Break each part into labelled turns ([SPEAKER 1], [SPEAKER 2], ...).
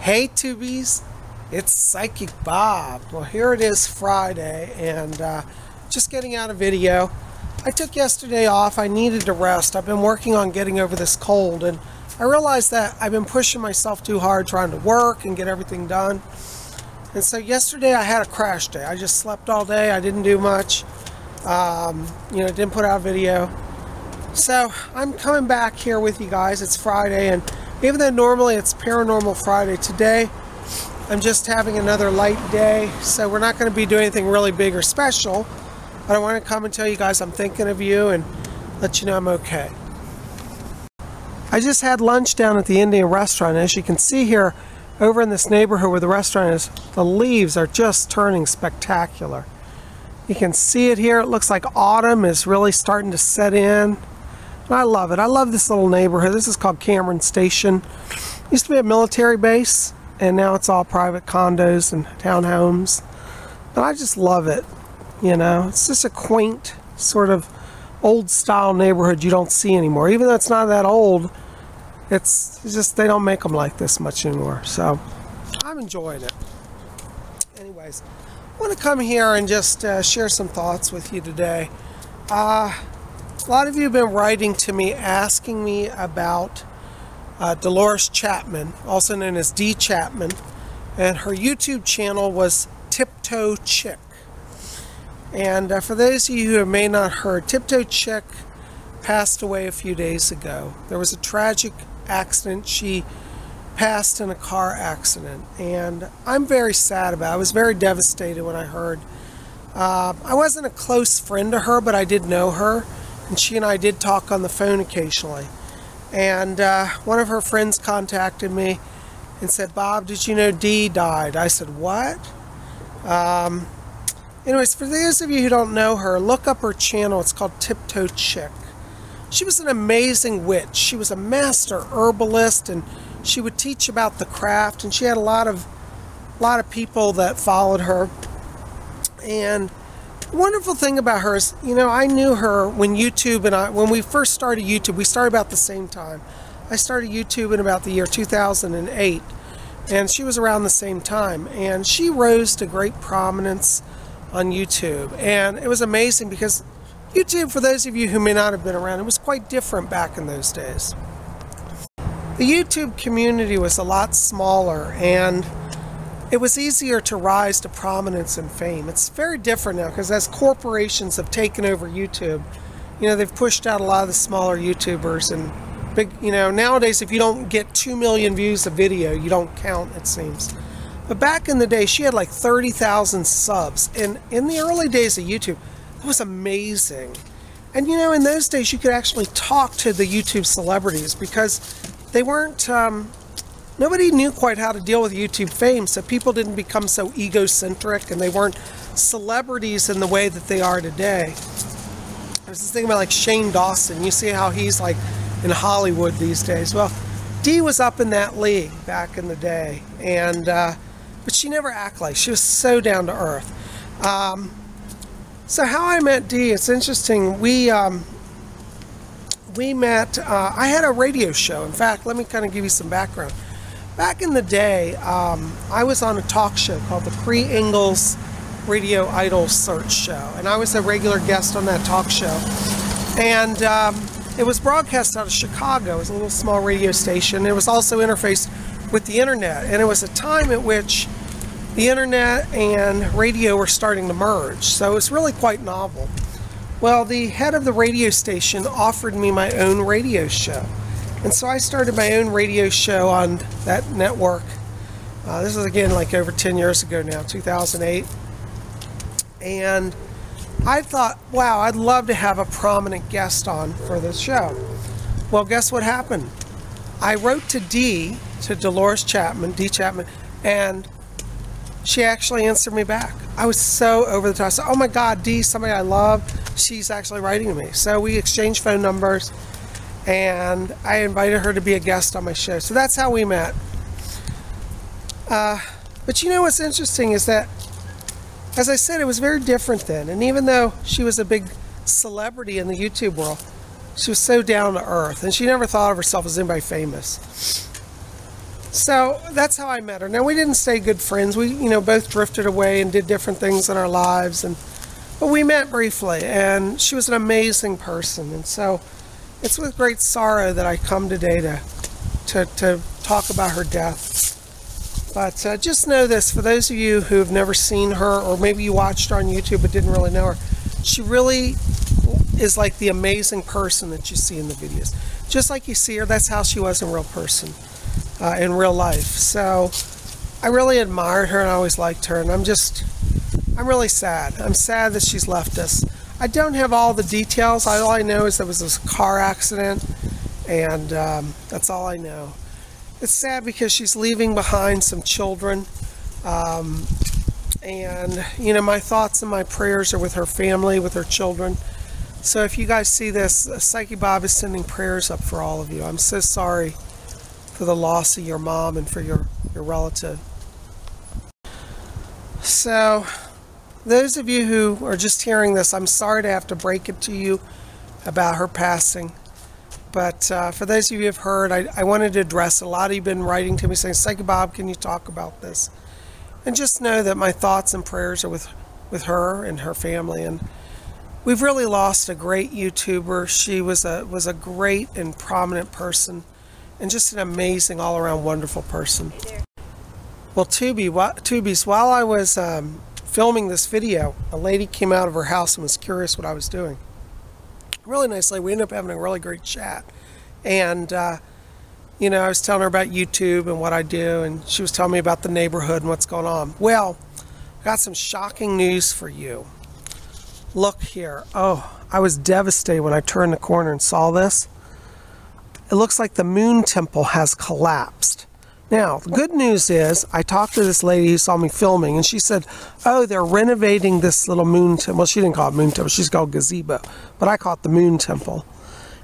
[SPEAKER 1] Hey Tubies, it's Psychic Bob. Well, here it is Friday, and just getting out a video. I took yesterday off. I needed to rest. I've been working on getting over this cold, and I realized that I've been pushing myself too hard trying to work and get everything done. And so yesterday I had a crash day. I just slept all day. I didn't do much. Didn't put out a video. So I'm coming back here with you guys. It's Friday, and even though normally it's Paranormal Friday, today I'm just having another light day, so we're not going to be doing anything really big or special, but I want to come and tell you guys I'm thinking of you and let you know I'm okay. I just had lunch down at the Indian restaurant. As you can see here, over in this neighborhood where the restaurant is, the leaves are just turning spectacular. You can see it here. It looks like autumn is really starting to set in. I love it. I love this little neighborhood. This is called Cameron Station. It used to be a military base, and now it's all private condos and townhomes. But I just love it. You know, it's just a quaint, sort of old-style neighborhood you don't see anymore. Even though it's not that old, it's just they don't make them like this much anymore. So I'm enjoying it. Anyways, I want to come here and just share some thoughts with you today. A lot of you have been writing to me asking me about Dolores Chapman, also known as Dee Chapman, and her YouTube channel was Tiptoe Chick. And for those of you who may not heard, Tiptoe Chick passed away a few days ago. There was a tragic accident. She passed in a car accident, and I'm very sad about it. I was very devastated when I heard. I wasn't a close friend to her, but I did know her. And she and I did talk on the phone occasionally. And one of her friends contacted me and said, "Bob, did you know Dee died?" I said, "What?" Anyways, for those of you who don't know her, look up her channel. It's called Tiptoe Chick. She was an amazing witch. She was a master herbalist, and she would teach about the craft. And she had a lot of people that followed her. And the wonderful thing about her is, you know, I knew her when when we first started YouTube. We started about the same time. I started YouTube in about the year 2008, and she was around the same time. And she rose to great prominence on YouTube, and it was amazing because YouTube, for those of you who may not have been around, it was quite different back in those days. The YouTube community was a lot smaller, and it was easier to rise to prominence and fame. It's very different now because as corporations have taken over YouTube, you know, they've pushed out a lot of the smaller YouTubers, and nowadays if you don't get 2 million views a video, you don't count, it seems. But back in the day, she had like 30,000 subs, and in the early days of YouTube, it was amazing. And you know, in those days you could actually talk to the YouTube celebrities because they weren't nobody knew quite how to deal with YouTube fame, so people didn't become so egocentric, and they weren't celebrities in the way that they are today. There's this thing about like Shane Dawson. You see how he's like in Hollywood these days. Well, Dee was up in that league back in the day, and but she never acted like. She was so down to earth. So how I met Dee, it's interesting. We met, I had a radio show. In fact, let me kind of give you some background. Back in the day, I was on a talk show called the Pre-Ingalls Radio Idol Search Show, and I was a regular guest on that talk show. And it was broadcast out of Chicago. It was a little small radio station. It was also interfaced with the internet, and it was a time at which the internet and radio were starting to merge, so it was really quite novel. Well, the head of the radio station offered me my own radio show. And so I started my own radio show on that network. This is again like over 10 years ago now, 2008. And I thought, wow, I'd love to have a prominent guest on for this show. Well, guess what happened? I wrote to Dee, to Dolores Chapman, Dee Chapman, and she actually answered me back. I was so over the top. I said, "Oh my God, Dee, somebody I love, she's actually writing to me." So we exchanged phone numbers, and I invited her to be a guest on my show. So that's how we met. But you know what's interesting is that, as I said, it was very different then. And even though she was a big celebrity in the YouTube world, she was so down to earth, and she never thought of herself as anybody famous. So that's how I met her. Now, we didn't stay good friends. We, both drifted away and did different things in our lives, but we met briefly, and she was an amazing person. And so it's with great sorrow that I come today to talk about her death. But just know this, for those of you who have never seen her, or maybe you watched her on YouTube but didn't really know her, she really is like the amazing person that you see in the videos. Just like you see her, that's how she was in real person, in real life. So I really admired her and I always liked her, and I'm really sad. I'm sad that she's left us. I don't have all the details. All I know is there was this car accident, and that's all I know. It's sad because she's leaving behind some children, and my thoughts and my prayers are with her family, with her children. So if you guys see this, Psychic Bob is sending prayers up for all of you. I'm so sorry for the loss of your mom and for your relative. So those of you who are just hearing this, I'm sorry to have to break it to you about her passing. But for those of you who have heard, I wanted to address it. A lot of you have been writing to me saying, Psychic Bob, can you talk about this? And just know that my thoughts and prayers are with her and her family. And we've really lost a great YouTuber. She was a great and prominent person, and just an amazing, all-around wonderful person. Well, Tubies, while I was filming this video, a lady came out of her house and was curious what I was doing. Really nice lady. We ended up having a really great chat, and I was telling her about YouTube and what I do, and she was telling me about the neighborhood and what's going on. Well, I got some shocking news for you. Look here. Oh, I was devastated when I turned the corner and saw this. It looks like the moon temple has collapsed. Now, the good news is, I talked to this lady who saw me filming, and she said, oh, they're renovating this little moon temple. Well, she didn't call it moon temple, she's called gazebo, but I call it the moon temple.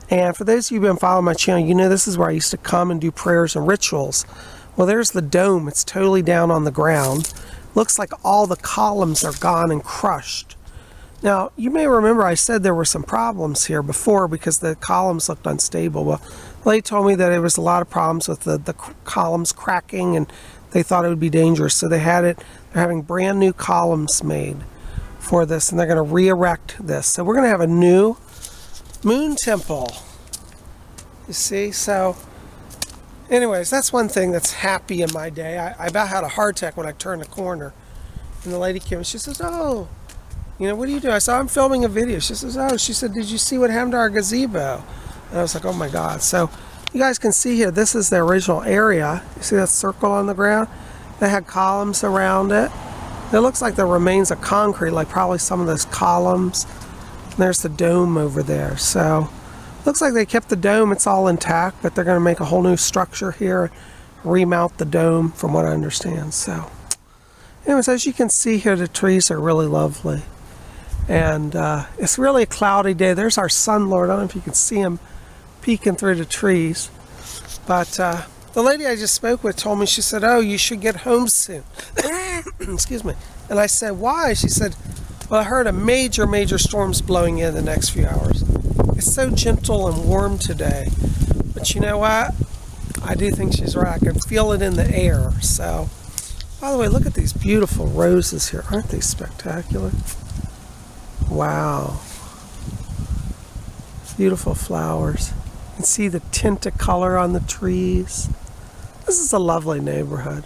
[SPEAKER 1] And for those of you who've been following my channel, you know this is where I used to come and do prayers and rituals. Well, there's the dome. It's totally down on the ground. Looks like all the columns are gone and crushed. Now, you may remember I said there were some problems here before because the columns looked unstable. Well, the lady told me that there was a lot of problems with the columns cracking, and they thought it would be dangerous. So they're having brand new columns made for this, and they're going to re-erect this. So we're going to have a new moon temple. You see? So anyways, that's one thing that's happy in my day. I about had a heart attack when I turned the corner, and the lady came and she says, oh, what do you do? I said, I'm filming a video. She says, oh, she said, did you see what happened to our gazebo? And I was like, oh my God. So you guys can see here, this is the original area. You see that circle on the ground? They had columns around it. It looks like the remains of concrete, like probably some of those columns. And there's the dome over there. So looks like they kept the dome. It's all intact, but they're going to make a whole new structure here, remount the dome from what I understand. So anyways, as you can see here, the trees are really lovely. And it's really a cloudy day. There's our sun lord. I don't know if you can see him peeking through the trees. But the lady I just spoke with told me, she said, oh, you should get home soon. Excuse me. And I said, why? She said, well, I heard a major storm's blowing in the next few hours. It's so gentle and warm today. But you know what? I do think she's right. I can feel it in the air. So, by the way, look at these beautiful roses here. Aren't they spectacular? Wow. Beautiful flowers. You can see the tint of color on the trees. This is a lovely neighborhood.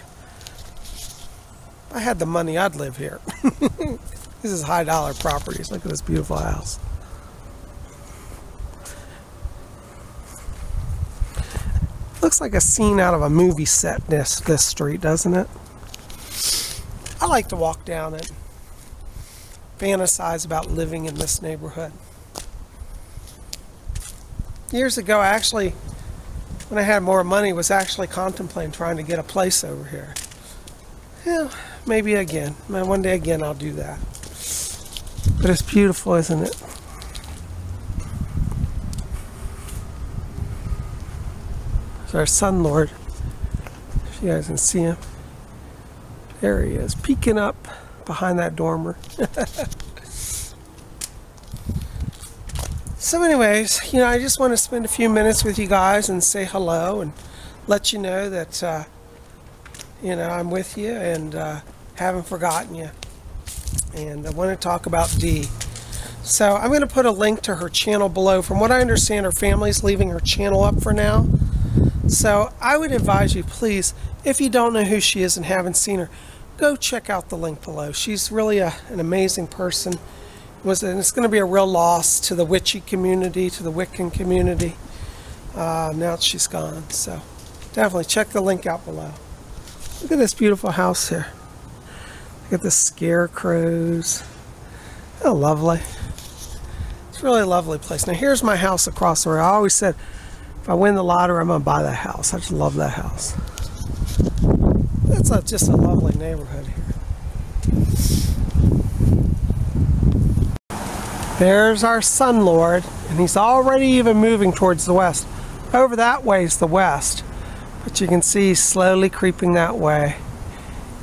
[SPEAKER 1] If I had the money, I'd live here. This is high dollar properties. Look at this beautiful house. Looks like a scene out of a movie set, this street, doesn't it? I like to walk down it, fantasize about living in this neighborhood. Years ago, I actually, when I had more money, was actually contemplating trying to get a place over here. Yeah, maybe again. One day again I'll do that. But it's beautiful, isn't it? There's our sun lord. If you guys can see him. There he is, peeking up behind that dormer. So anyways, I just want to spend a few minutes with you guys and say hello and let you know that you know, I'm with you and haven't forgotten you. And I want to talk about Dee. So I'm going to put a link to her channel below. From what I understand, her family's leaving her channel up for now. So I would advise you, please, if you don't know who she is and haven't seen her, go check out the link below. She's really an amazing person. And it's going to be a real loss to the witchy community, to the Wiccan community. Now that she's gone. So definitely check the link out below. Look at this beautiful house here. Look at the scarecrows. Oh, lovely. It's a really lovely place. Now here's my house across the road. I always said, if I win the lottery, I'm going to buy that house. I just love that house. It's just a lovely neighborhood here. There's our Sun Lord, and he's already even moving towards the west. Over that way is the west, but you can see he's slowly creeping that way.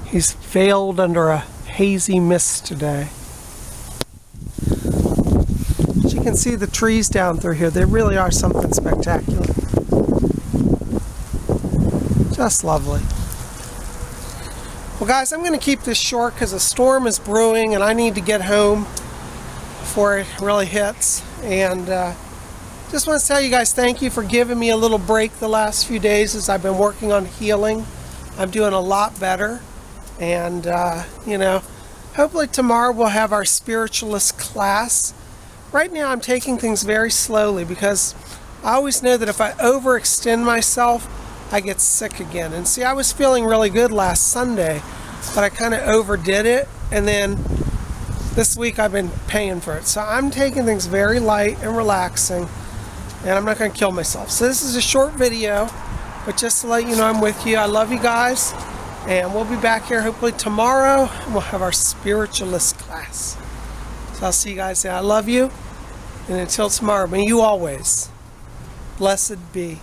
[SPEAKER 1] He's veiled under a hazy mist today. As you can see the trees down through here, they really are something spectacular. Just lovely. Well guys, I'm going to keep this short because a storm is brewing and I need to get home before it really hits. And just want to tell you guys thank you for giving me a little break the last few days as I've been working on healing. I'm doing a lot better. And, you know, hopefully tomorrow we'll have our spiritualist class. Right now I'm taking things very slowly because I always know that if I overextend myself, I get sick again. And see, I was feeling really good last Sunday, but I kind of overdid it. And then this week I've been paying for it. So I'm taking things very light and relaxing, and I'm not going to kill myself. So this is a short video, but just to let you know I'm with you. I love you guys. And we'll be back here hopefully tomorrow, and we'll have our spiritualist class. So I'll see you guys there. I love you. And until tomorrow, may you always blessed be.